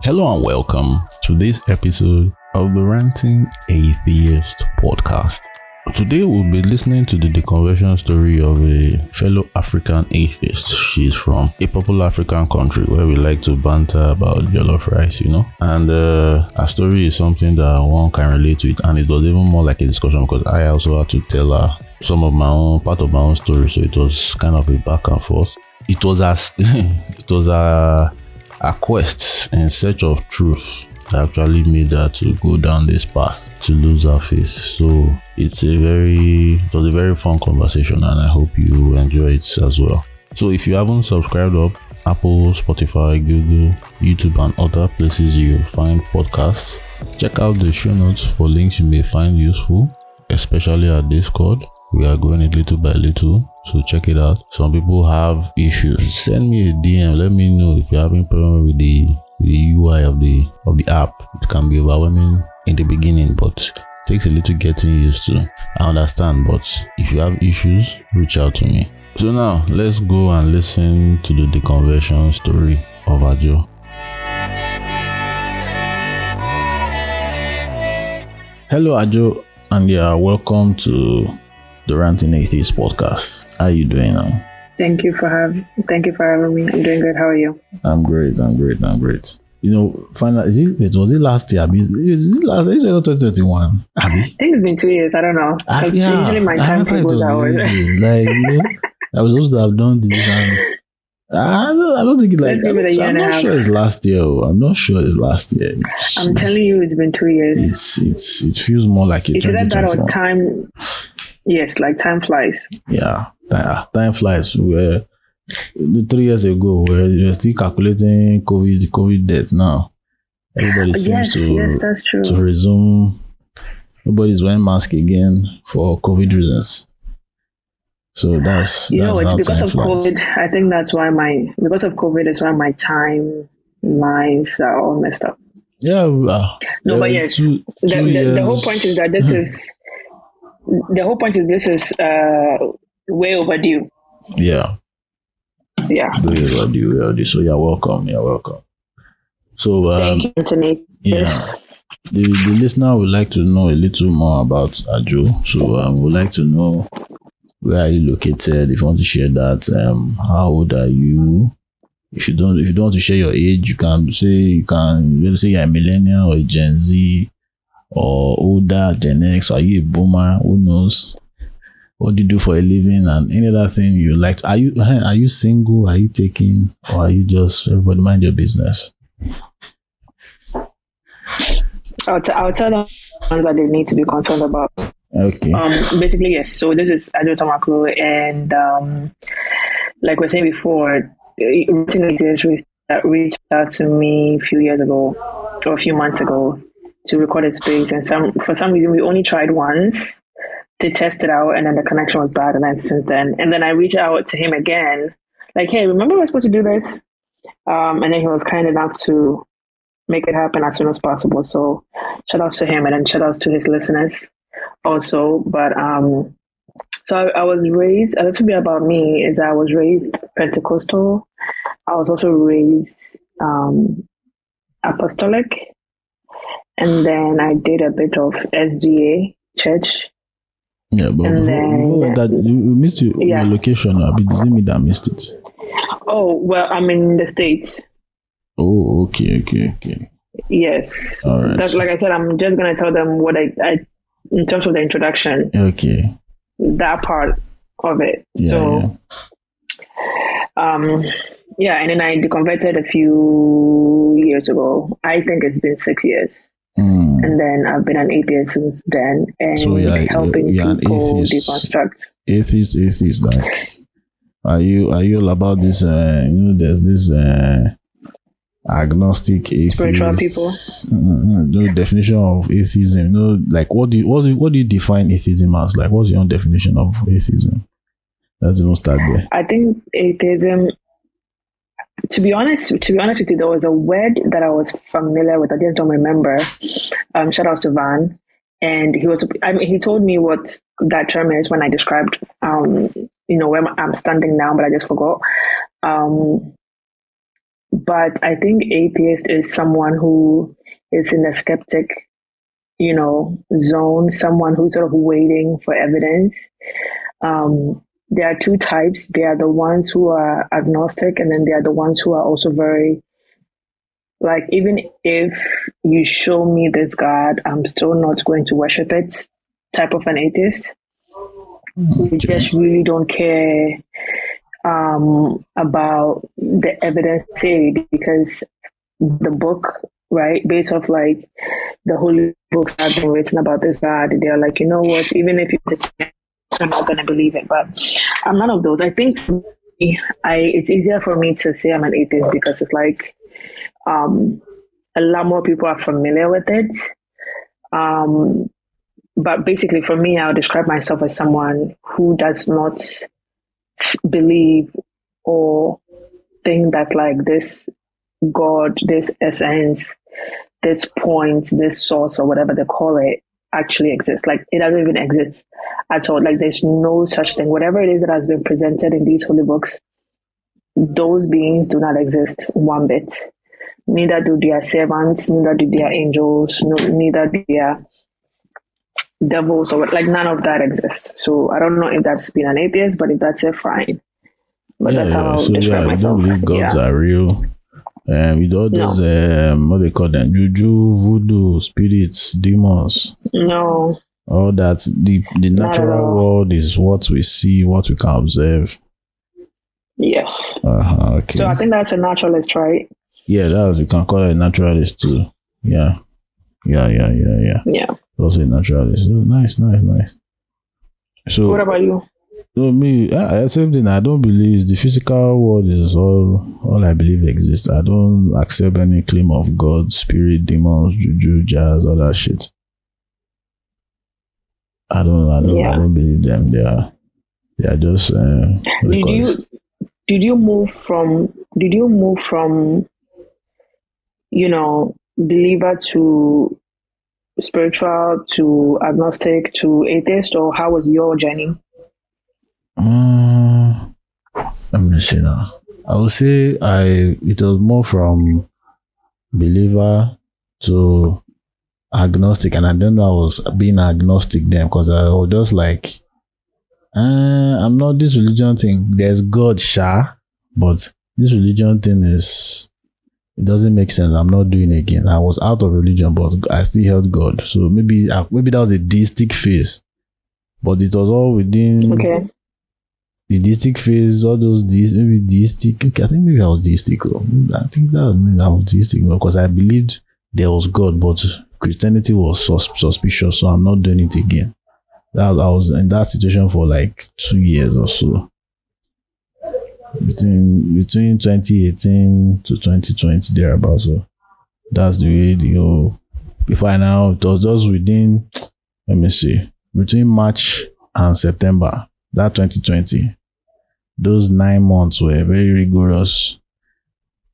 Hello and welcome to this episode of the Ranting Atheist podcast. Today we'll be listening to the deconversion story of a fellow African atheist. She's from a popular African country where we like to banter about jollof rice, And her story is something that one can relate to it, and it was even more like a discussion because I also had to tell her some of my own part of my own story, so it was kind of a back and forth. It was a quest in search of truth that actually made her to go down this path to lose her faith. So it was a very fun conversation, and I hope you enjoy it as well. So if you haven't subscribed up Apple, Spotify, Google, YouTube and other places you find podcasts, check out the show notes for links you may find useful, especially our Discord. We are going it little by little, so check it out. Some people have issues. Send me a DM. Let me know if you're having problem with the UI of the app. It can be overwhelming in the beginning, but it takes a little getting used to. I understand, but if you have issues, reach out to me. So now, let's go and listen to the deconversion story of Adjo. Hello, Adjo, and welcome to the Ranting Atheist podcast. How are you doing now? Thank you for having me. I'm doing good. How are you? I'm great. Finally, was it last year? Is it last year or 2021? I think it's been 2 years. I don't know. Usually my time goes out. I was supposed to have done this, and I don't think I'm not sure it's last year. I'm not sure it's last year. I'm telling you, it's been 2 years. It feels more like it's 2021. That time. Yes, like time flies. Yeah, time flies. 3 years ago, we're still calculating COVID deaths now. Everybody seems that's true. to resume. Nobody's wearing mask again for COVID reasons. So that's it's because of COVID. I think because of COVID is why my timelines are all messed up. Yeah. But yes, the whole point is that this is. The whole point is this is way overdue. Yeah. Way overdue. So you're welcome. So thank you, Anthony. Yeah. Yes. The listener would like to know a little more about Adjo. So would like to know, where are you located? If you want to share that, how old are you? If you don't want to share your age, you can say you're a millennial or a Gen Z, or older, Gen X. Are you a boomer? Who knows? What do you do for a living? And any other thing you like? Are you single? Are you taking? Or are you just everybody mind your business? I'll tell them that they need to be concerned about. Okay. Basically, yes. So this is Adjo Tamaklo, and like we were saying before, Ranting Atheist reached out to me a few months ago, to record a space, and for some reason we only tried once to test it out, and then the connection was bad, and then since then, and then I reached out to him again, like, hey, remember we're supposed to do this? And then he was kind enough to make it happen as soon as possible. So shout outs to him, and then shout outs to his listeners also. But so I was raised, a little bit about me is I was raised Pentecostal. I was also raised Apostolic. And then I did a bit of SDA church. Yeah, but before that, you missed your location. Doesn't mean that I missed it. Oh, well, I'm in the States. Oh, okay. Yes. All right. That's, like I said, I'm just going to tell them what I in terms of the introduction. Okay. That part of it. And then I deconverted a few years ago. I think it's been 6 years. And then I've been an atheist since then, and helping people deconstruct. Atheist, like, are you all about this? There's this agnostic atheist, spiritual people. The definition of atheism. Like what do you define atheism as? Like, what's your own definition of atheism? Let's even start there. I think atheism. To be honest with you, there was a word that I was familiar with. I just don't remember. Shout out to Van, and he told me what that term is when I described, where I'm standing now, but I just forgot. But I think atheist is someone who is in a skeptic, zone, someone who's sort of waiting for evidence. There are two types. There are the ones who are agnostic, and then there are the ones who are also very, like, even if you show me this God, I'm still not going to worship it, type of an atheist. We just really don't care about the evidence because the book, right, based off like the holy books that have been written about this God, they're like, you know what, even if I'm not going to believe it. But I'm none of those. I think it's easier for me to say I'm an atheist because it's like a lot more people are familiar with it. But basically, for me, I'll describe myself as someone who does not believe or think that like this God, this essence, this point, this source, or whatever they call it, actually exists. Like, it doesn't even exist at all. Like, there's no such thing. Whatever it is that has been presented in these holy books, those beings do not exist one bit. Neither do their servants, neither do their angels, neither do their devils, or like none of that exists. So I don't know if that's being an atheist, but if that's it, fine. But that's how I'll describe myself. You don't believe gods are real. With all those, what they call them, juju, voodoo, spirits, demons. No. All that, the natural world is what we see, what we can observe. Yes. Okay. So I think that's a naturalist, right? Yeah, we can call it a naturalist too. Yeah. Yeah. Also a naturalist. Oh, nice. So what about you? No, me, same thing. I don't believe the physical world is all I believe exists. I don't accept any claim of God, spirit, demons, juju, jazz, all that shit. I don't believe them. They are just. Did you move from believer to spiritual to agnostic to atheist, or how was your journey? Let me see now. I would say it was more from believer to agnostic, and I don't know I was being agnostic then because I was just like, I'm not this religion thing. There's God, but this religion thing it doesn't make sense. I'm not doing it again. I was out of religion, but I still held God. So maybe that was a deistic phase, but it was all within. Okay. The deistic phase, all those maybe deistic. Okay, I think maybe I was deistic. I think that I was deistic because I believed there was God, but Christianity was suspicious, so I'm not doing it again. I was in that situation for like 2 years or so. Between 2018 to 2020 thereabouts. So that's the way before now it was just within, let me see, between March and September. That 2020, those 9 months were very rigorous.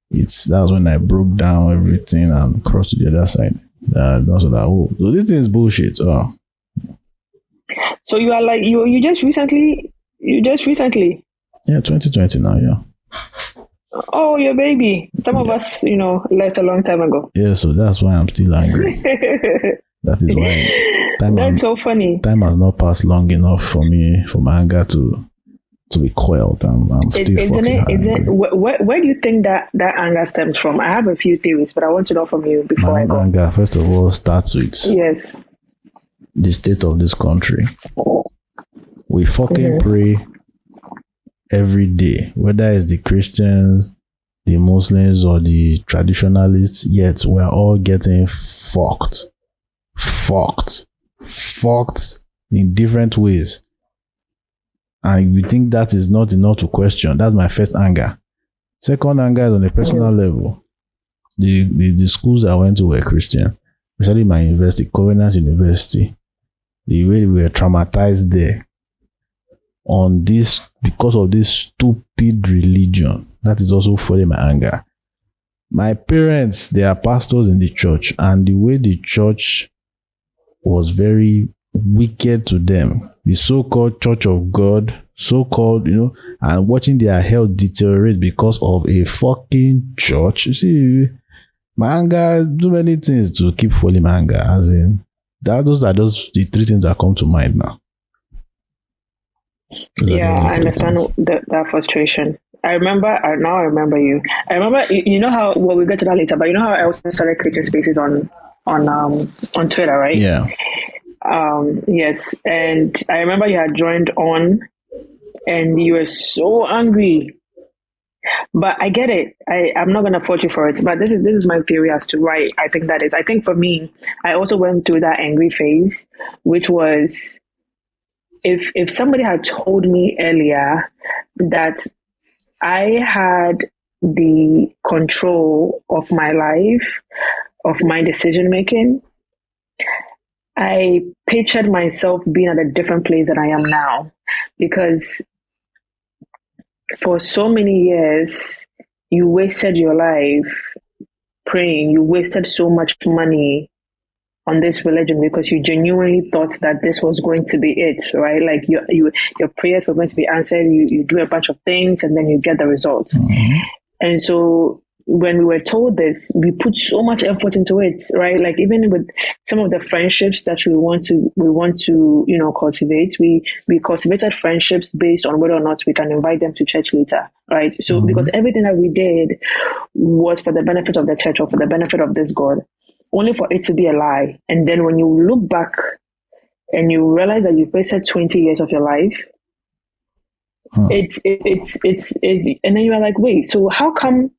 That's when I broke down everything and crossed to the other side. So this thing is bullshit. So you are like you just recently. Yeah, 2020 now. Yeah. Oh, your baby. Some of us, left a long time ago. Yeah, so that's why I'm still angry. That is why. That's so funny. Time has not passed long enough for my anger to be coiled. I'm still fucking angry. Where do you think that anger stems from? I have a few theories, but I want to know from you before I go. Anger, first of all, starts with the state of this country. We fucking pray every day, whether it's the Christians, the Muslims, or the traditionalists, yet we're all getting fucked in different ways. And you think that is not enough to question. That's my first anger. Second anger is on a personal level. The schools I went to were Christian, especially my university, Covenant University. The way we were traumatized there because of this stupid religion. That is also fueling my anger. My parents, they are pastors in the church, and the way the church was very wicked to them the so-called Church of God, so-called, and watching their health deteriorate because of a fucking church. You see, my anger, do many things to keep falling my anger. As in, those are the three things that come to mind now. Yeah, I understand that frustration. I remember you. I remember, you know how, well, we'll get to that later, but you know how I also started creating spaces on Twitter, right? Yeah. Yes. And I remember you had joined on and you were so angry. But I get it. I'm not going to fault you for it. But this is my theory as to why I think that is. I think for me, I also went through that angry phase, which was, if somebody had told me earlier that I had the control of my life, of my decision making, I pictured myself being at a different place than I am now. Because for so many years, you wasted your life praying, you wasted so much money on this religion because you genuinely thought that this was going to be it, right? Like your prayers were going to be answered. You do a bunch of things and then you get the results. Mm-hmm. And so when we were told this, we put so much effort into it, right? Like even with some of the friendships that we want to cultivate, we cultivated friendships based on whether or not we can invite them to church later, right? So because everything that we did was for the benefit of the church or for the benefit of this God, only for it to be a lie. And then when you look back and you realize that you've wasted 20 years of your life, it's and then you're like, wait, so how come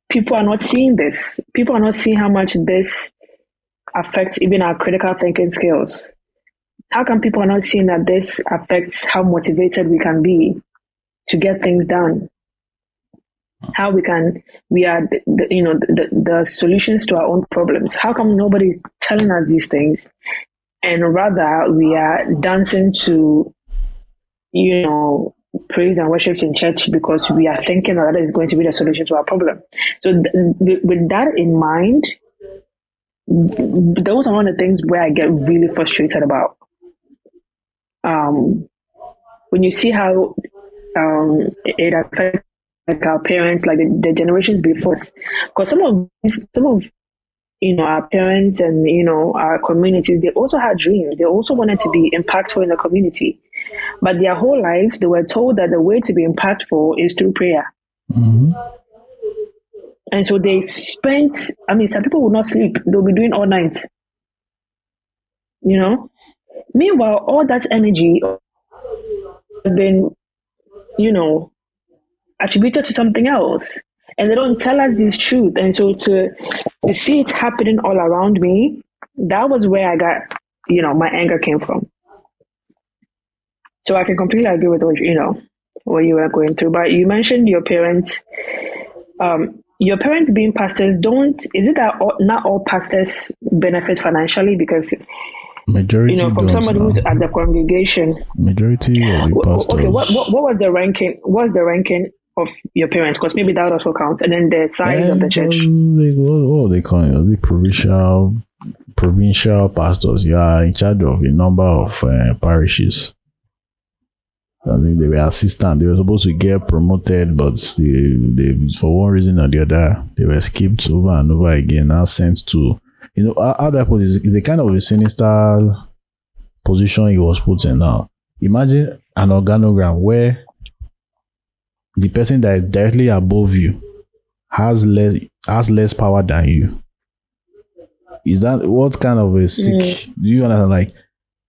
people are not seeing this? People are not seeing how much this affects even our critical thinking skills. How come people are not seeing that this affects how motivated we can be to get things done? How we are the solutions to our own problems. How come nobody's telling us these things, and rather we are dancing to praise and worship in church because we are thinking that is going to be the solution to our problem. So with that in mind, those are one of the things where I get really frustrated about. When you see how it affects like our parents, like the generations before, because some of our parents and our communities, they also had dreams. They also wanted to be impactful in the community, but their whole lives they were told that the way to be impactful is through prayer. Mm-hmm. And so they spent. Some people would not sleep; they'll be doing all night. Meanwhile, all that energy has been, attributed to something else, and they don't tell us this truth. And so to see it happening all around me, that was where I got, my anger came from. So I can completely agree with what you were going through. But you mentioned your parents. Your parents being pastors, is it that not all pastors benefit financially? Because majority from somebody who's at the congregation, majority of the pastors. Okay, what was the ranking? What's the ranking of your parents? Because maybe that also counts. And then the size of the church. What they call it? The provincial pastors. You are in charge of a number of parishes. I think they were assistant. They were supposed to get promoted, but they for one reason or the other, they were skipped over and over again. Now sent to, how do I put this? It's a kind of a sinister position he was put in now. Imagine an organogram where the person that is directly above you has less power than you. Is that what kind of a sick? Do you understand? Like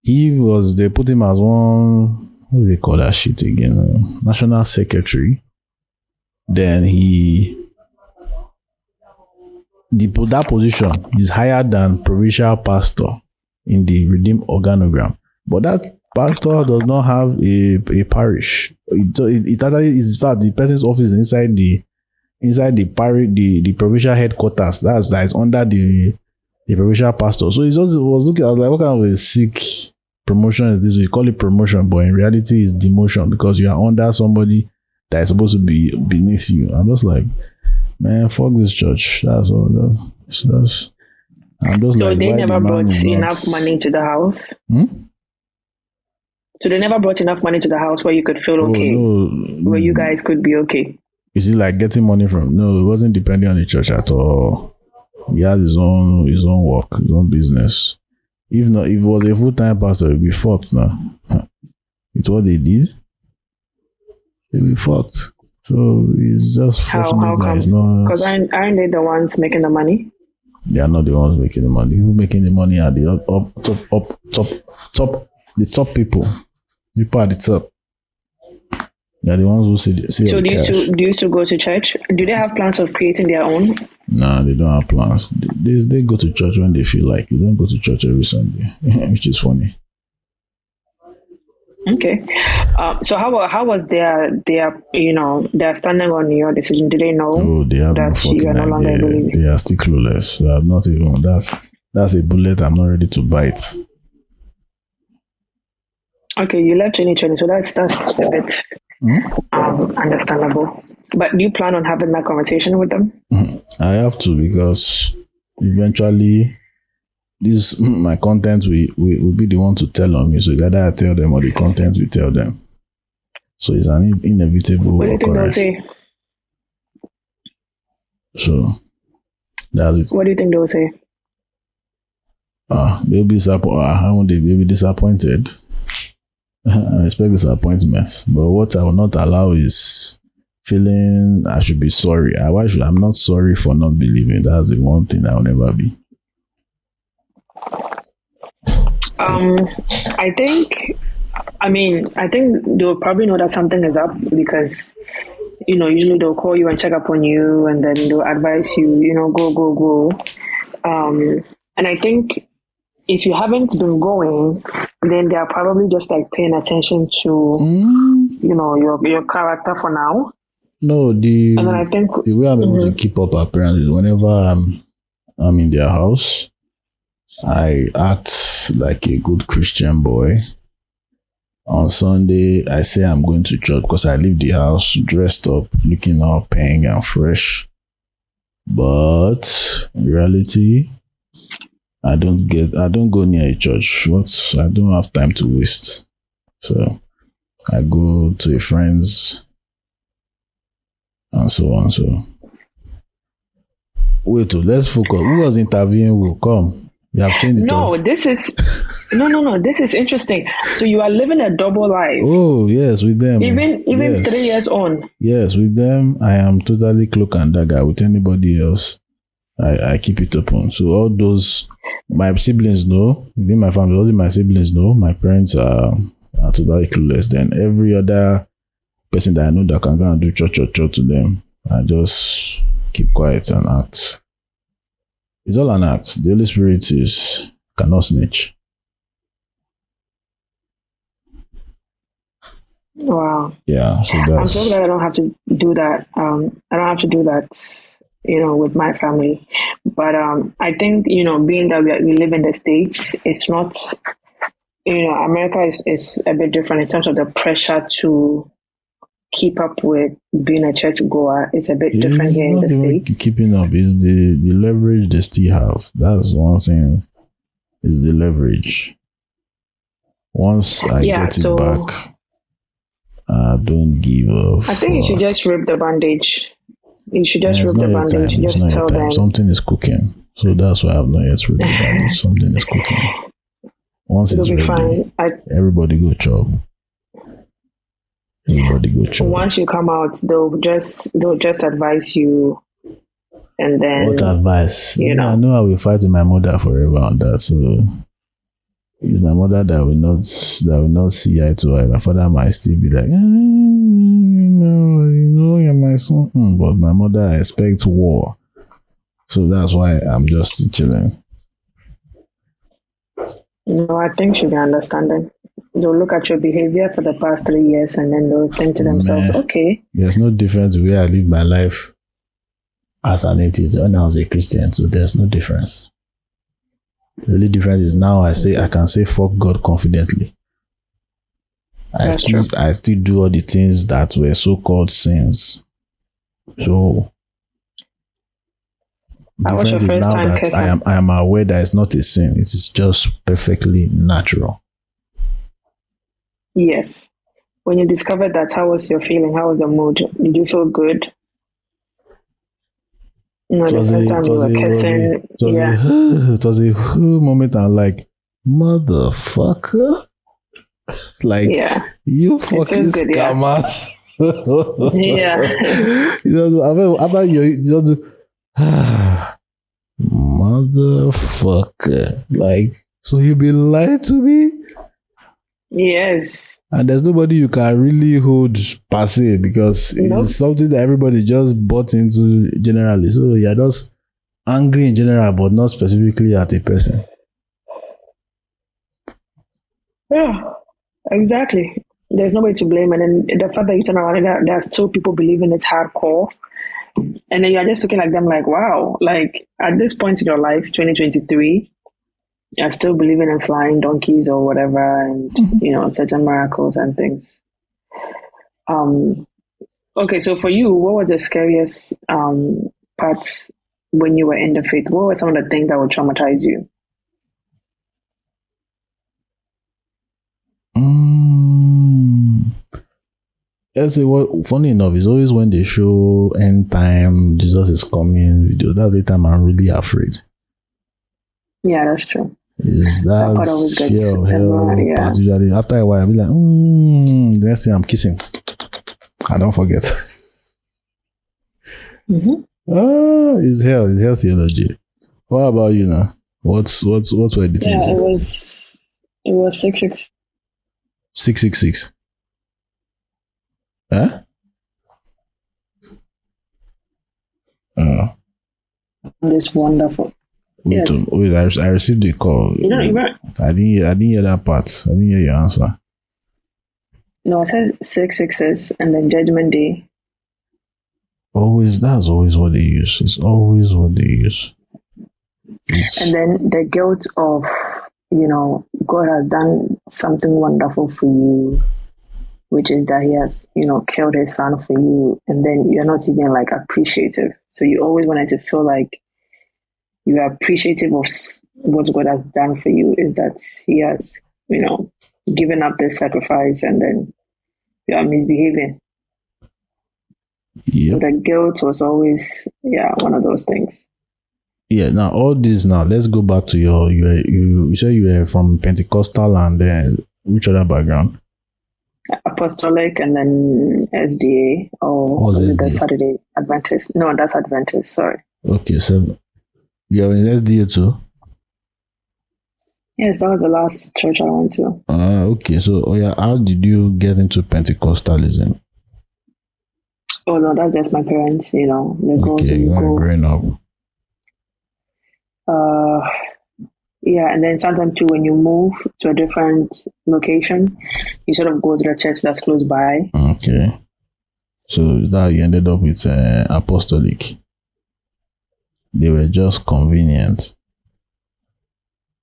they put him as one. What do they call that shit again? National secretary. Then that position is higher than provincial pastor in the redeemed organogram. But that pastor does not have a parish. It actually is, in fact, the person's office is inside the parish, the provincial headquarters. That is under the provincial pastor. So it was looking. I was like, what kind of a sick promotion is this? We call it promotion, but in reality it's demotion because you are under somebody that is supposed to be beneath you. I'm just like, man, fuck this church. That's all. I'm just so like, they why never the man brought is enough money to the house. So they never brought enough money to the house where you could feel okay, no. where you guys could be okay. Is it like getting money from? No, it wasn't depending on the church at all. He had his own work, his own business. If not, if it was a full-time pastor, it'd be fucked now. It's what they did. It'd be fucked. So it's just fortunate that it's not. Because aren't they the ones making the money? They are not the ones making the money. Who making the money are the top people. People at the top. They're the ones who see So the cash. do you used to go to church? Do they have plans of creating their own? Nah, they don't have plans. They go to church when they feel like. They don't go to church every Sunday, which is funny. Okay. So how was their standing on your decision? Do they know Oh, they have no that you fucking are no longer idea. believing? They are still clueless. They have not even. That's a bullet I'm not ready to bite. Okay, you left 2020, so that's a bit understandable. But do you plan on having that conversation with them? I have to, because eventually this my content will be the one to tell on me. So it's either I tell them or the content will tell them. So it's an inevitable What do you think they'll occurrence. say? So that's it. What do you think they'll say? They'll be they'll be disappointed. I expect disappointment. But what I will not allow is feeling I should be sorry. I'm not sorry for not believing. That's the one thing I will never be. I think they'll probably know that something is up, because usually they'll call you and check up on you, and then they'll advise you, go. And I think if you haven't been going, then they're probably just like paying attention to your character for now. No, And then I think the way I'm able to keep up appearance is whenever I'm in their house, I act like a good Christian boy. On Sunday, I say I'm going to church because I leave the house dressed up, looking all pink and fresh. But in reality, I don't go near a church. I don't have time to waste. So I go to a friend's and so on. So wait, let's focus. Who was interviewing who? Come. You have changed it. No, this is This is interesting. So you are living a double life. Oh yes, with them. Even yes. 3 years on. Yes, with them I am totally cloak and dagger. With anybody else, I keep it open. So all those my siblings know, within my family, all my siblings know. My parents are totally clueless. Then every other person that I know that can go and do church to them, I just keep quiet and act. It's all an act. The Holy Spirit cannot snitch. Wow. Yeah, so I'm that's. so glad I don't have to do that. I don't have to do that, with my family. But I think, being that we live in the States, it's not, America is a bit different in terms of the pressure to keep up with being a church goer. It's a bit different here in the States. Keeping up is the leverage they still have. That's one thing, is the leverage. Once I get it back, I don't give up. I think you should just rip the bandage. You should just rip the bandage. Just tell them. Something is cooking. So that's why I've not yet ripped the bandage. Something is cooking. Once it's ready, fine. Everybody go chop. Everybody go chop. Once you come out, they'll just advise you, and then what advice? I know I will fight with my mother forever on that. So it's my mother that will not see eye to eye. My father might still be like, you're my son. But my mother expects war. So that's why I'm just chilling. I think she'll be understanding. They'll look at your behavior for the past 3 years, and then they'll think to themselves, okay. There's no difference where I live my life as an atheist when I was a Christian. So there's no difference. The only difference is now I can say fuck God confidently. I still do all the things that were so-called sins. So the difference is now that I am aware that it's not a sin. It is just perfectly natural. Yes. When you discovered that, how was your feeling? How was the mood? Did you feel good? No, the first time you were kissing. Yeah. It was a moment. I'm like, motherfucker, like Yeah. you It fucking feels good, yeah. scammers. Yeah. After you do, motherfucker, like, so you be lying to me, Yes. and there's nobody you can really hold per se because Nope. it's something that everybody just bought into generally. So you're just angry in general, but not specifically at a person. Yeah. Exactly. There's nobody to blame. And then the fact that you turn around and there are still people believing it's hardcore. And then you're just looking at them like, wow, like at this point in your life, 2023, you're still believing in flying donkeys or whatever, and certain miracles and things. Okay, so for you, what was the scariest part when you were in the faith? What were some of the things that would traumatize you? Let's say what funny enough is always when they show end time, Jesus is coming video. That's the time I'm really afraid. Yeah, that's true. Is that part always gets fear of hell everyone, yeah. part usually after a while I'll be like, the next thing I'm kissing. I don't forget. It's hell theology. What about you now? What were the things? Yeah, it was 666. Huh? This wonderful. Wait, Yes. I received the call. You I didn't hear that part. I didn't hear your answer. No, it says 666 and then Judgment Day. That's always what they use. It's always what they use. And then the guilt of, God has done something wonderful for you, which is that he has, killed his son for you. And then you're not even like appreciative. So you always wanted to feel like you are appreciative of what God has done for you, is that he has, given up this sacrifice, and then you are misbehaving. Yep. So the guilt was always, one of those things. Yeah. Now all this. Now let's go back to you said you were from Pentecostal and then which other background? Apostolic and then SDA or the Saturday Adventist. No, that's Adventist. Sorry. Okay, so you're in SDA too? Yes, that was the last church I went to. Okay. So, how did you get into Pentecostalism? Oh no, that's just my parents. They go. Growing up. Yeah, and then sometimes too, when you move to a different location, you sort of go to the church that's close by. Okay. So that you ended up with Apostolic. They were just convenient.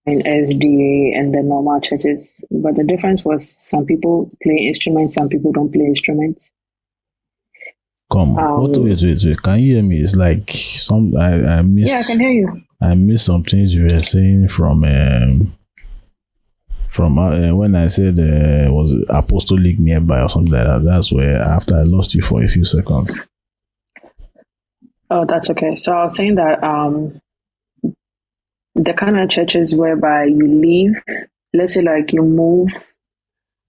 In SDA and the normal churches, but the difference was some people play instruments, some people don't play instruments. Wait. Can you hear me? It's like I missed. Yeah, I can hear you. I missed some things you were saying from when I said was Apostolic nearby or something like that. That's where after I lost you for a few seconds. Oh, that's okay. So I was saying that the kind of churches whereby you leave, let's say like you move,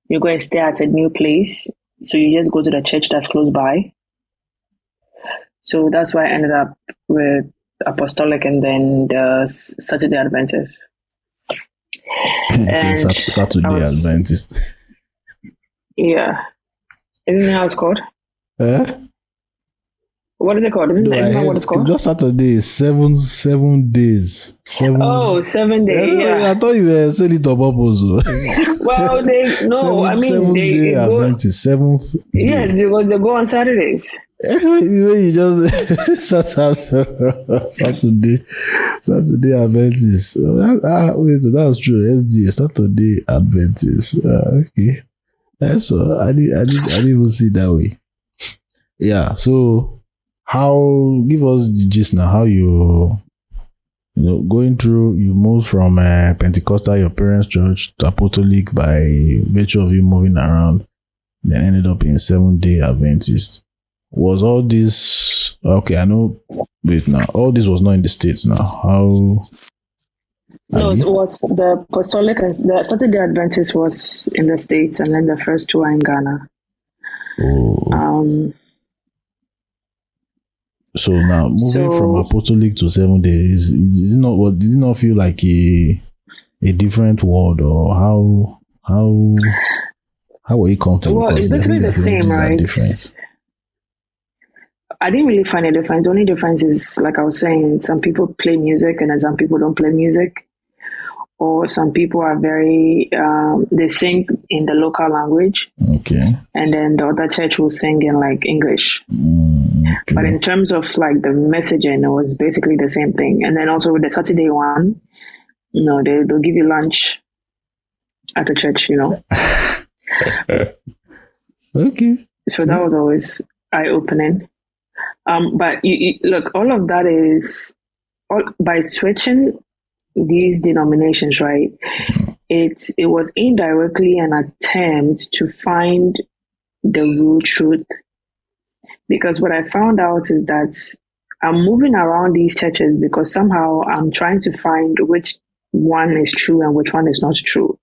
you go and stay at a new place, so you just go to the church that's close by. So that's why I ended up with Apostolic and then the Saturday Adventist. Saturday Adventist. Yeah. Isn't that how it's called? What is it called? Isn't that what it's called? It's not Saturday. 7 days. 7. Oh, 7 days. Yeah. I thought you were saying it on purpose. Well, Day Adventist. 7th. Yes, because they go on Saturdays. You just Saturday Adventist. Wait, that's true. SDA Saturday Adventist. Okay, that's all. I didn't even see it that way. Yeah. So, give us the gist now. How you Going through, you moved from Pentecostal, your parents' church, to Apostolic by virtue of you moving around, then ended up in Seventh-day Adventist. Was all this okay? I know. Wait, now all this was not in the States. Now, how? No, it was the Apostolic and the Saturday Adventist was in the States, and then the first two are in Ghana. Oh. So now moving from Apostolic to 7 days, is it not? What did it not feel like a different world, or how were you comfortable? Well, it's basically the same, right? Different. I didn't really find a difference. The only difference is, like I was saying, some people play music and some people don't play music, or some people are very they sing in the local language. Okay. And then the other church will sing in like English. Okay. But in terms of like the messaging, it was basically the same thing. And then also with the Saturday one, they'll give you lunch at the church, Okay. So that was always eye-opening. But you look, all of that is by switching these denominations, right? It was indirectly an attempt to find the real truth. Because what I found out is that I'm moving around these churches because somehow I'm trying to find which one is true and which one is not true.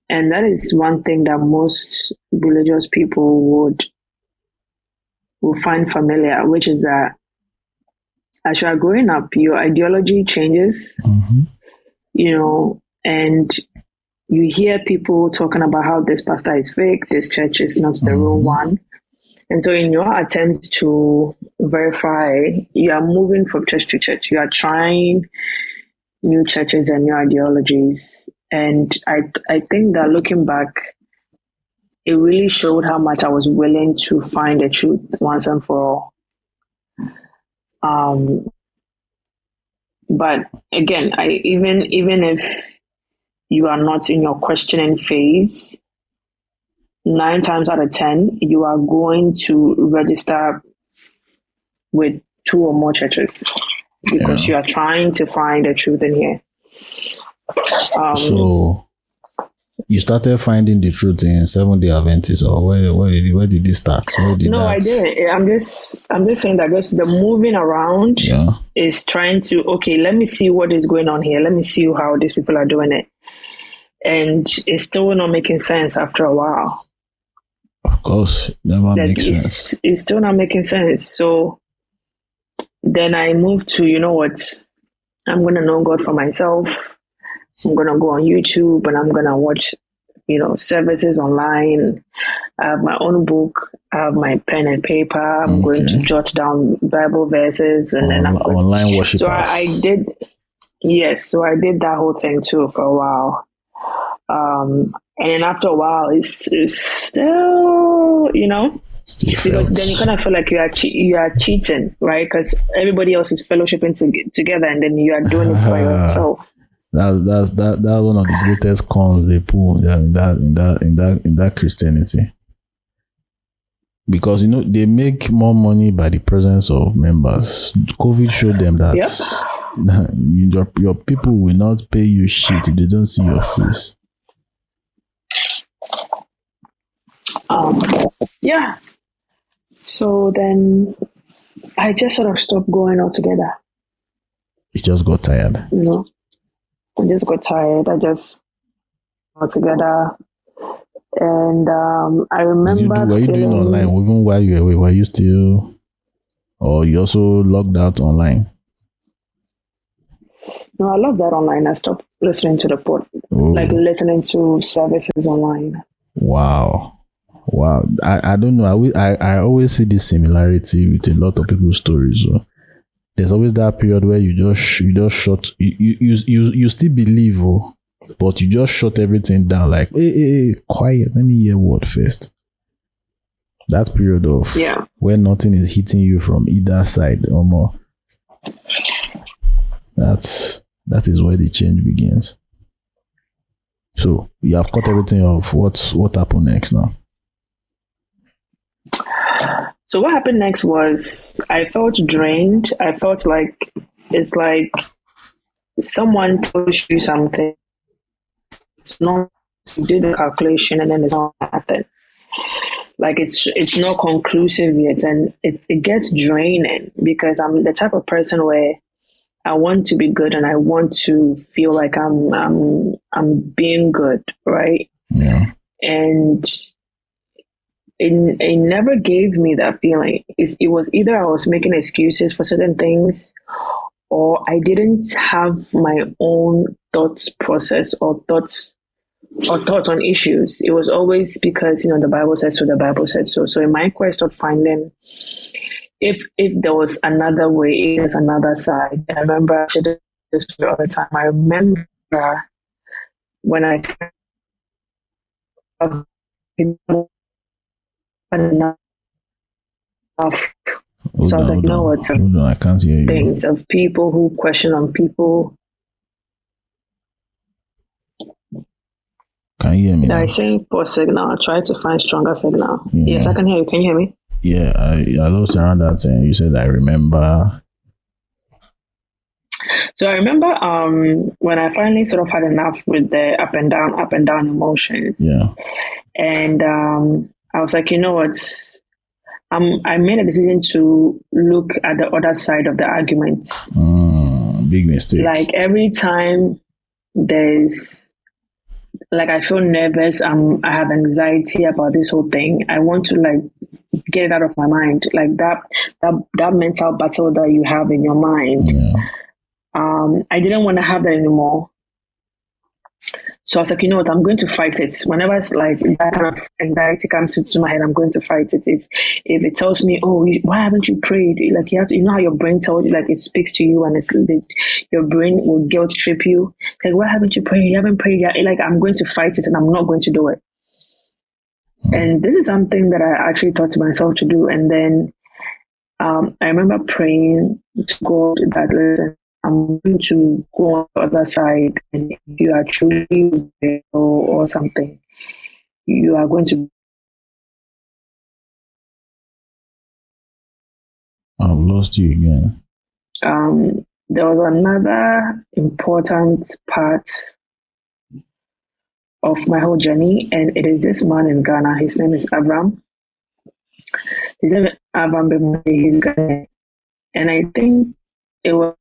And that is one thing that most religious people will find familiar, which is that as you are growing up, your ideology changes, and you hear people talking about how this pastor is fake, this church is not the real one. And so in your attempt to verify, you are moving from church to church. You are trying new churches and new ideologies. And I think that looking back, it really showed how much I was willing to find the truth once and for all. But again, even if you are not in your questioning phase, 9 times out of 10, you are going to register with 2 or more churches because you are trying to find the truth in here. So you started finding the truth in Seventh-day Adventist, or where did it start? I didn't. I'm just saying that just the moving around is trying to, okay, let me see what is going on here. Let me see how these people are doing it. And it's still not making sense after a while. Of course, never makes sense. It's still not making sense. So then I moved to, you know what, I'm going to know God for myself. I'm going to go on YouTube and I'm going to watch, services online. I have my own book. I have my pen and paper. I'm going to jot down Bible verses. And then I'm going online worship. So I did, yes. So I did that whole thing too for a while. And then after a while, it's still, because then you kind of feel like you are cheating, right? Because everybody else is fellowshipping together, and then you are doing it by yourself. That's one of the greatest cons they pull in that Christianity, because they make more money by the presence of members. COVID showed them that your people will not pay you shit if they don't see your face. So then I just sort of stopped going altogether. You just got tired. I just got tired. I just altogether. And I remember. Were you doing online even while you were away? Were you still, or you also logged out online? No, I love that online. I stopped listening to the like listening to services online. Wow. I don't know. I always see this similarity with a lot of people's stories. So there's always that period where you just shut. You still believe, but you just shut everything down. Like, hey, quiet. Let me hear word first. That period of where nothing is hitting you from either side or more. That is where the change begins. So you have cut everything off. What happened next now? So what happened next was I felt drained. I felt like it's like someone tells you something, it's not, you do the calculation and then it's not nothing. Like it's not conclusive yet, and it gets draining because I'm the type of person where I want to be good and I want to feel like I'm being good, right? Yeah. And it never gave me that feeling. It was either I was making excuses for certain things, or I didn't have my own thoughts process or thoughts on issues. It was always because the Bible says so, the Bible said so. So in my quest of finding if there was another way, if there's another side. And I remember I shared this story all the time. I remember when I was enough. So I was like, you know what? Hold on, I can't hear you. Things of people who question on people. Can you hear me now? I say poor signal. I try to find stronger signal. Yes, I can hear you. Can you hear me? Yeah, I lost around that and you said I remember. So I remember when I finally sort of had enough with the up and down emotions. Yeah. And I was like, you know what? I made a decision to look at the other side of the argument. Big mistake. Like every time there's, like I feel nervous, I have anxiety about this whole thing. I want to like get it out of my mind. Like that mental battle that you have in your mind. Yeah. I didn't want to have that anymore. So I was like, you know what, I'm going to fight it. Whenever it's like that kind of anxiety comes into my head, I'm going to fight it. If it tells me, oh, why haven't you prayed? Like you have to, how your brain tells you, like it speaks to you, and your brain will guilt trip you. Like, why haven't you prayed? You haven't prayed yet. Like I'm going to fight it, and I'm not going to do it. And this is something that I actually taught to myself to do. And then I remember praying to God that, listen, I'm going to go on the other side, and if you are truly or something, you are going to. I've lost you again. There was another important part of my whole journey, and it is this man in Ghana. His name is Avram. His name is Avram. He's Ghanaian, and I think it was.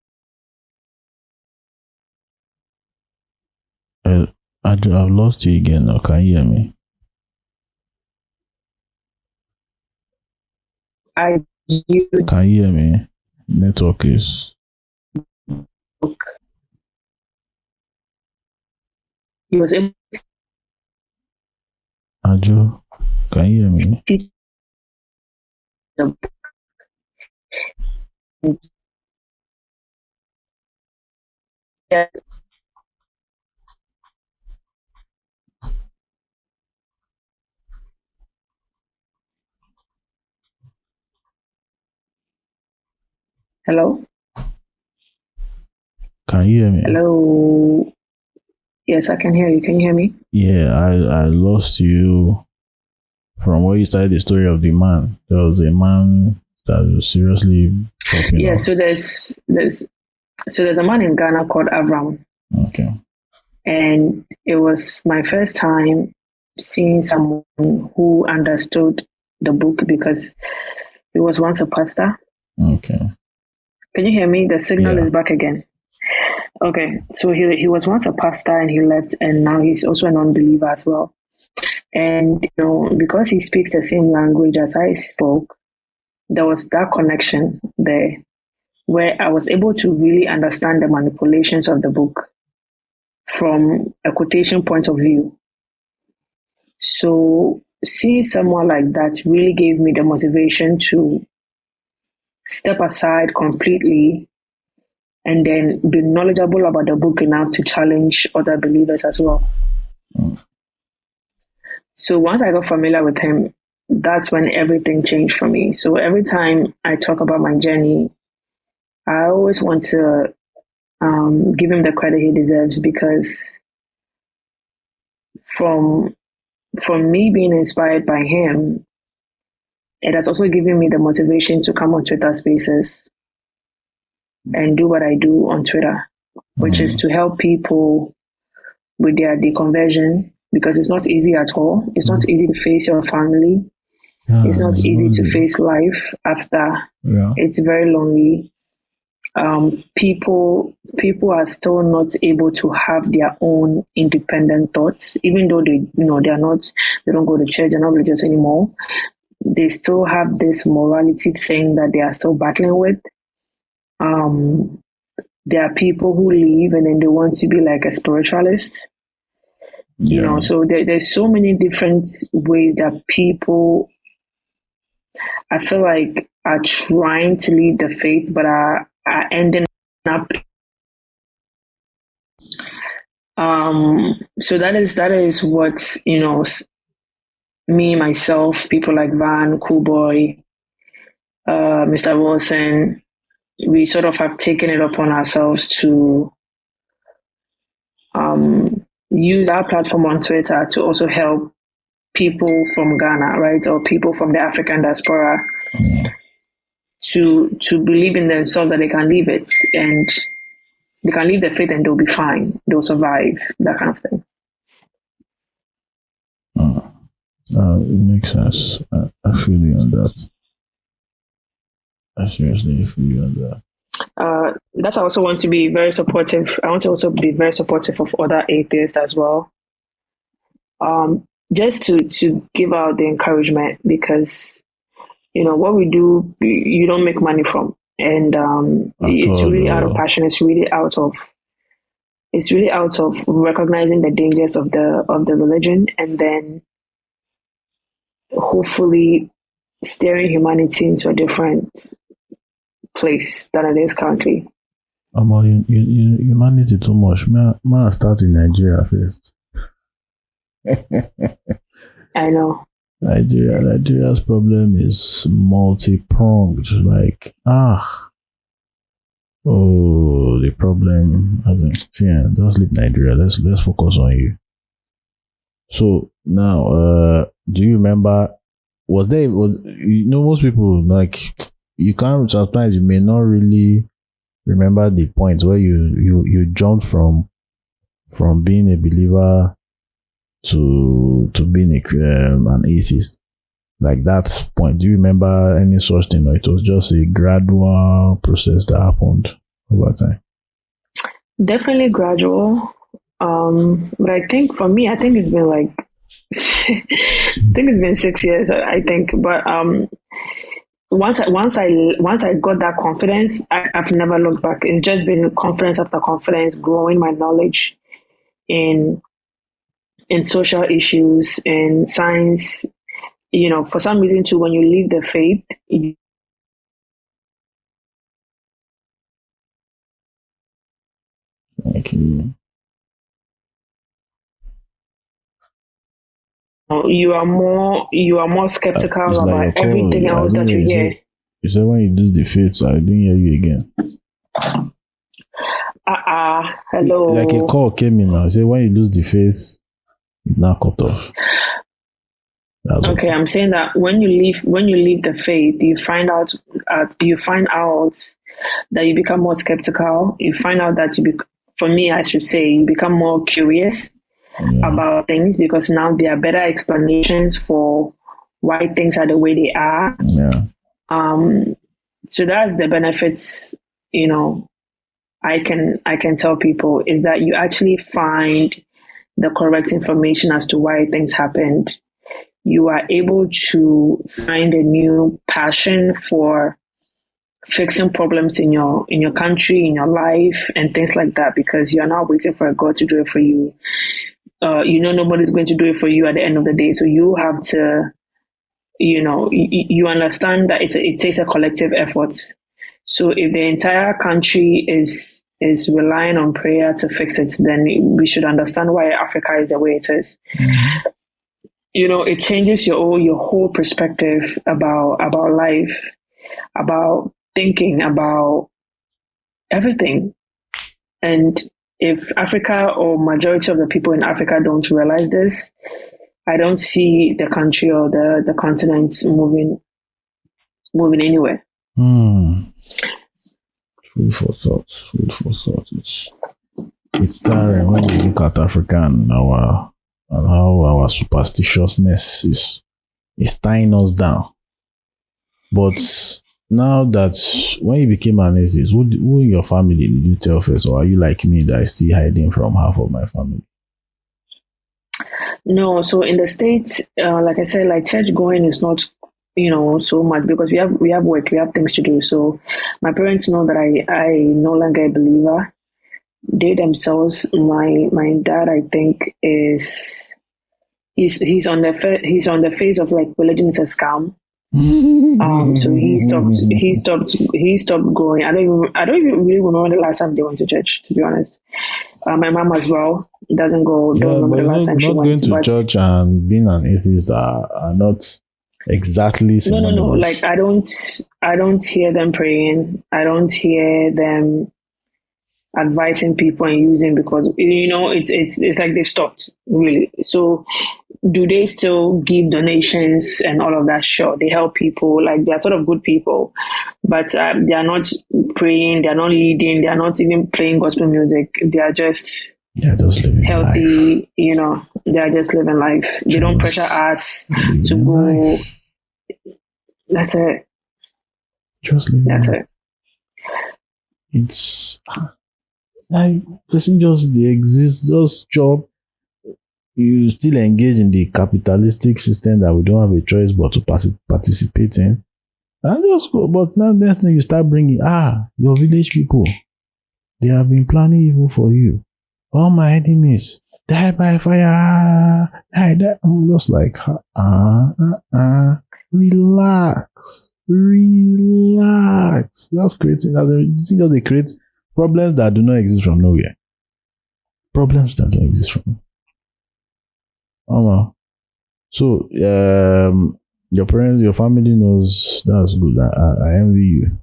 I've lost you again now. Can you hear me? Can you hear me? Network is. He was able Adjo, can you hear me? to yeah. Hello? Can you hear me? Hello? Yes, I can hear you. Can you hear me? Yeah, I lost you from where you started the story of the man. There was a man that was seriously chopping. Yeah, off. so there's a man in Ghana called Avram. Okay. And it was my first time seeing someone who understood the book because he was once a pastor. Okay. Can you hear me? The signal is back again. Okay, so he was once a pastor and he left, and now he's also an unbeliever as well. And because he speaks the same language as I spoke, there was that connection there where I was able to really understand the manipulations of the book from a quotation point of view. So seeing someone like that really gave me the motivation to step aside completely and then be knowledgeable about the book enough to challenge other believers as well. So once I got familiar with him, that's when everything changed for me. So every time I talk about my journey, I always want to give him the credit he deserves, because from me being inspired by him, it has also given me the motivation to come on Twitter Spaces and do what I do on Twitter. which is to help people with their deconversion, because it's not easy at all. It's not easy to face your family. It's not easy to face life after. It's very lonely. People are still not able to have their own independent thoughts, even though they don't go to church, they're not religious anymore. They still have this morality thing that they are still battling with. There are people who leave and then they want to be like a spiritualist. So there's so many different ways that people, I feel like, are trying to lead the faith, but are ending up. So that is what, me, myself, people like Van, Cool Boy, Mr. Wilson, we sort of have taken it upon ourselves to use our platform on Twitter to also help people from Ghana, right, or people from the African diaspora to believe in themselves that they can leave it and they can leave their faith and they'll be fine, they'll survive, that kind of thing. It makes sense. I feel you on that. I seriously feel you on that. That I also want to be very supportive. I want to also be very supportive of other atheists as well. Just to give out the encouragement, because what we do, you don't make money from, and it's really out of passion. It's really out of recognizing the dangers of the religion, and then hopefully steering humanity into a different place than it is currently. Humanity too much. May I start in Nigeria first? I know. Nigeria's problem is multi-pronged. The problem hasn't. Don't leave Nigeria. Let's focus on you. So now, do you remember? Was most people, like, you can't, sometimes you may not really remember the points where you jumped from being a believer to being an atheist, like that point. Do you remember any such thing, or it was just a gradual process that happened over time? Definitely gradual. But I think for me, it's been like I think it's been 6 years, I think. But once I got that confidence, I've never looked back. It's just been confidence after confidence, growing my knowledge in social issues and science. For some reason too, when you leave the faith, Thank you. You are more skeptical about everything else that you hear. You said when you lose the faith, so I didn't hear you again. Hello. Like a call came in now. You said when you lose the faith, it's now cut off. Okay, I'm saying that when you leave the faith, you find out that you become more skeptical. You find out that for me, I should say, you become more curious about things, because now there are better explanations for why things are the way they are. So that's the benefits, I can tell people, is that you actually find the correct information as to why things happened. You are able to find a new passion for fixing problems in your country, in your life, and things like that, because you're not waiting for a God to do it for you. Nobody's going to do it for you at the end of the day. So you have to, you understand that it takes a collective effort. So if the entire country is relying on prayer to fix it, then we should understand why Africa is the way it is. It changes your whole perspective about life, about thinking, about everything. And if Africa, or majority of the people in Africa, don't realize this, I don't see the country or the continent moving anywhere. Food for thought. it's tiring when you look at Africa and how our superstitiousness is tying us down. But now that when you became an atheist, who in your family did you tell first, or are you like me that is still hiding from half of my family? No, so in the States, like I said, like church going is not, so much because we have work, we have things to do. So my parents know that I no longer a believer. They themselves, my dad, I think he's on the phase of like religion is a scam. So he stopped going. I don't even really remember the last time they went to church, to be honest. My mom as well doesn't go. Don't remember the last time she not went. Going to church and being an atheist are not exactly synonymous. No. Like I don't hear them praying. I don't hear them advising people and using, because it's like they've stopped really. So do they still give donations and all of that? Sure, they help people, like they're sort of good people, but they are not praying, they're not leading, they're not even playing gospel music. They are just living healthy life. They are just living life. They don't pressure us to go life. That's it. Just living that's life. it It's like person just they exist, just job. You still engage in the capitalistic system that we don't have a choice but to participate in, and just go. But now next thing you start bringing your village people, they have been planning evil for you. All my enemies die by fire. I'm just like relax. Just they create problems that do not exist from nowhere. Problems that don't exist from. So your parents, your family knows. That's good. I envy you.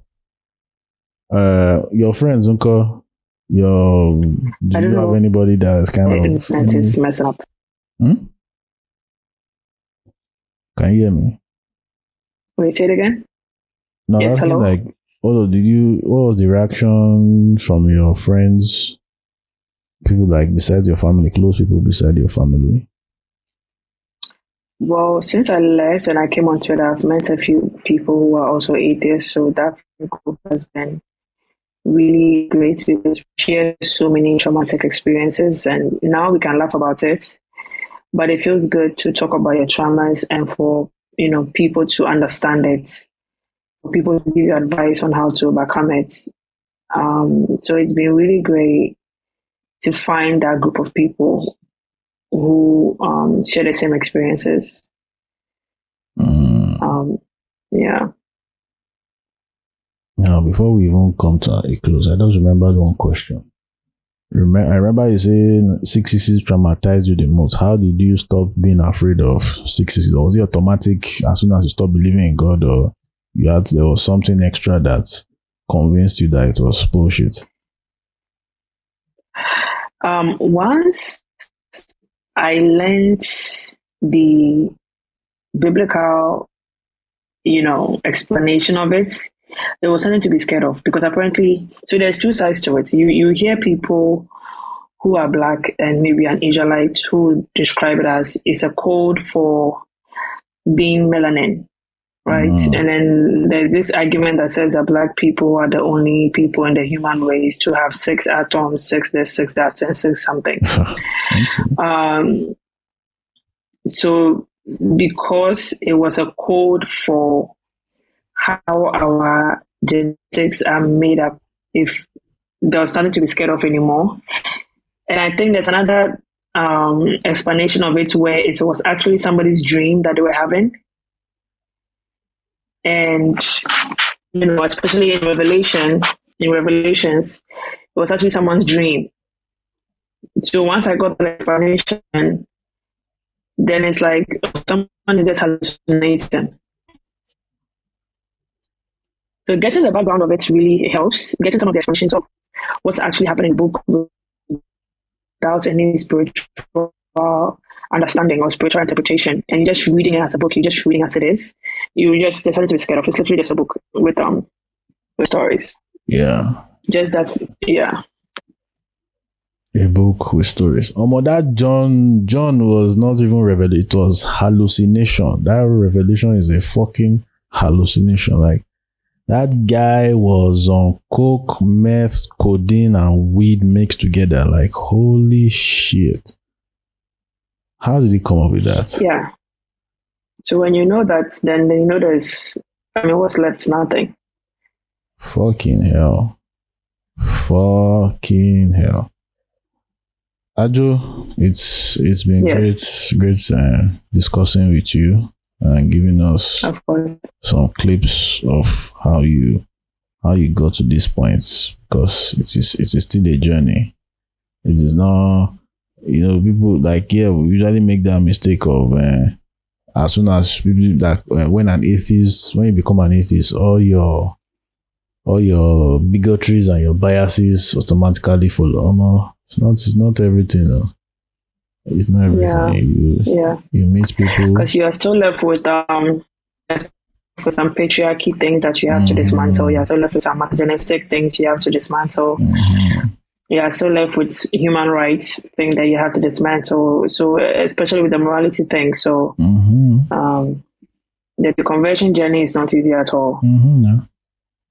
Your friends, uncle. Do you have anybody that's kind of is messing up? Can you hear me? Wait, say it again. No, yes, that's hello? like. What was the reaction from your friends? People like besides your family, close people beside your family. Well, since I left and I came on Twitter, I've met a few people who are also atheists. So that group has been really great because we share so many traumatic experiences, and now we can laugh about it. But it feels good to talk about your traumas and for people to understand it, for people to give you advice on how to overcome it. So it's been really great to find that group of people who share the same experiences. Yeah. Now, before we even come to a close, I just remembered one question. I remember you saying 666 traumatized you the most. How did you stop being afraid of 666? Or was it automatic as soon as you stopped believing in God, or there was something extra that convinced you that it was bullshit? Once I learned the biblical, explanation of it, there was something to be scared of, because apparently, so there's two sides to it. You hear people who are black and maybe an Israelite who describe it as it's a code for being melanin, right? And then there's this argument that says that black people are the only people in the human race to have 6 atoms, 6 this, 6 that, and 6 something. So because it was a code for how our genetics are made up, if there was nothing to be scared of anymore. And I think there's another explanation of it where it was actually somebody's dream that they were having. And, especially in Revelations, it was actually someone's dream. So once I got the explanation, then it's like someone is just hallucinating. So getting the background of it really helps. Getting some of the explanations of what's actually happening in the book without any spiritual understanding or spiritual interpretation, and you're just reading it as a book, you're just reading as it is. There's something to be scared of. It's literally just a book with stories. Yeah. Just that, yeah. A book with stories. That John was not even revelation. It was hallucination. That revelation is a fucking hallucination. Like, that guy was on coke, meth, codeine, and weed mixed together. Like, holy shit. How did he come up with that? Yeah. So when you know that, then you know what's left? Nothing. Fucking hell. Fucking hell. Adjo, it's been great discussing with you and giving us some clips of how you got to these points, because it is still a journey. It is not, people we usually make that mistake of as soon as people that when you become an atheist, all your bigotries and your biases automatically follow. It's not everything, though. It's not everything. You meet people, because you are still left with for some patriarchy things that you have to dismantle. You are still left with some misogynistic things you have to dismantle. You are still left with human rights thing that you have to dismantle. So especially with the morality thing. So the deconversion journey is not easy at all. No.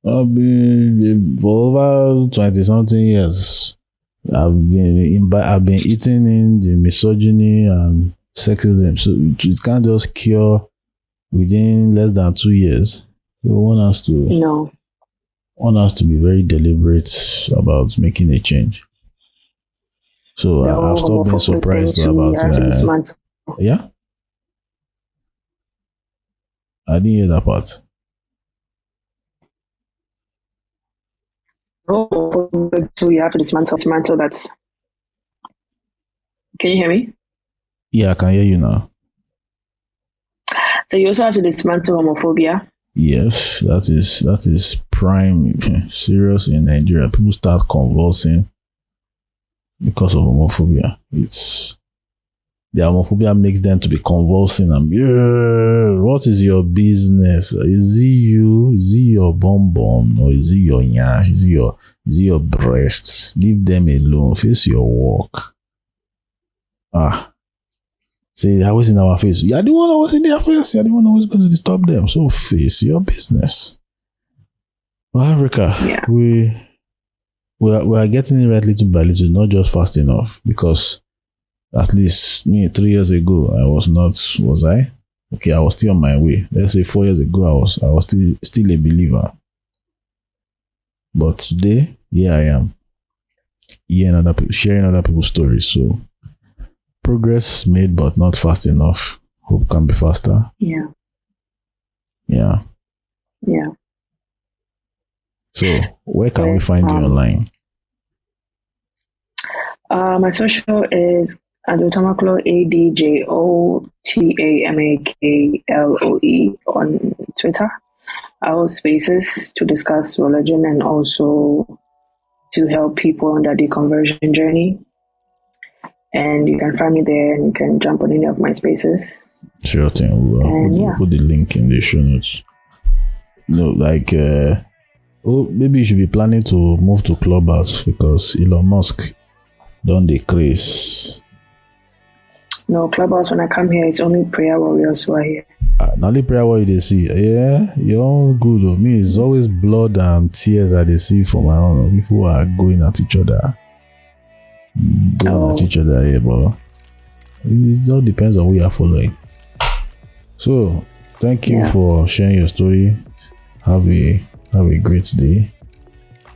I've been for over 20-something years. I've been eating in the misogyny and sexism, so it can't just cure within less than 2 years. So one has to be very deliberate about making a change. So I've stopped being surprised about yeah. I didn't hear that part. So you have to dismantle that. Can you hear me? Yeah, I can hear you now. So you also have to dismantle homophobia. Yes, that is prime serious in Nigeria. People start convulsing because of homophobia. The homophobia makes them to be convulsing and what is your business? Is it you? Is it your bum or is it your nyash? Is it your breasts? Leave them alone. Face your work. Say they're always in our face. You're the one always in their face. You're the one always going to disturb them. So face your business. Well, Africa, we are getting it right little by little, not just fast enough, because at least me 3 years ago, I was I? Okay, I was still on my way. Let's say 4 years ago, I was still a believer. But today, here I am. Sharing other people's stories. So progress made, but not fast enough. Hope can be faster. Yeah. So where can we find you online? My social is Adjo Tamaklo, ADJOTAMAKLOE on Twitter. I hold spaces to discuss religion and also to help people on their deconversion journey. And you can find me there and you can jump on any of my spaces. Sure thing. We'll put the link in the show notes. Maybe you should be planning to move to Clubhouse because Elon Musk don't decrease. No, Clubhouse, when I come here, it's only prayer warriors who are here. Not only prayer warriors they see. Yeah, you're all good. Me, it's always blood and tears that they see for my own. People are going at each other. At each other here, but it all depends on who you are following. So, thank you for sharing your story. Have a great day.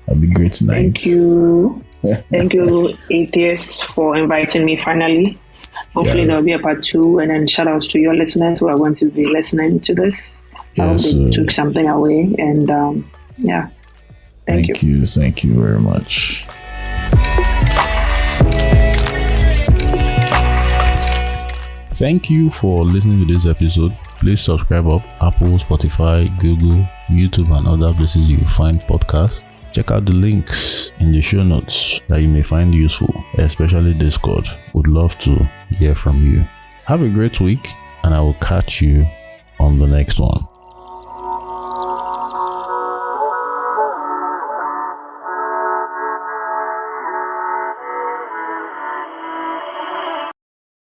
Have a great night. Thank you. Thank you, atheists, for inviting me finally. Hopefully there'll be a part 2, and then shout outs to your listeners who are going to be listening to this. I hope they took something away, and thank you. Thank you very much. Thank you for listening to this episode. Please subscribe up Apple, Spotify, Google, YouTube, and other places you find podcasts. Check out the links in the show notes that you may find useful, especially Discord. Would love to hear from you. Have a great week, and I will catch you on the next one.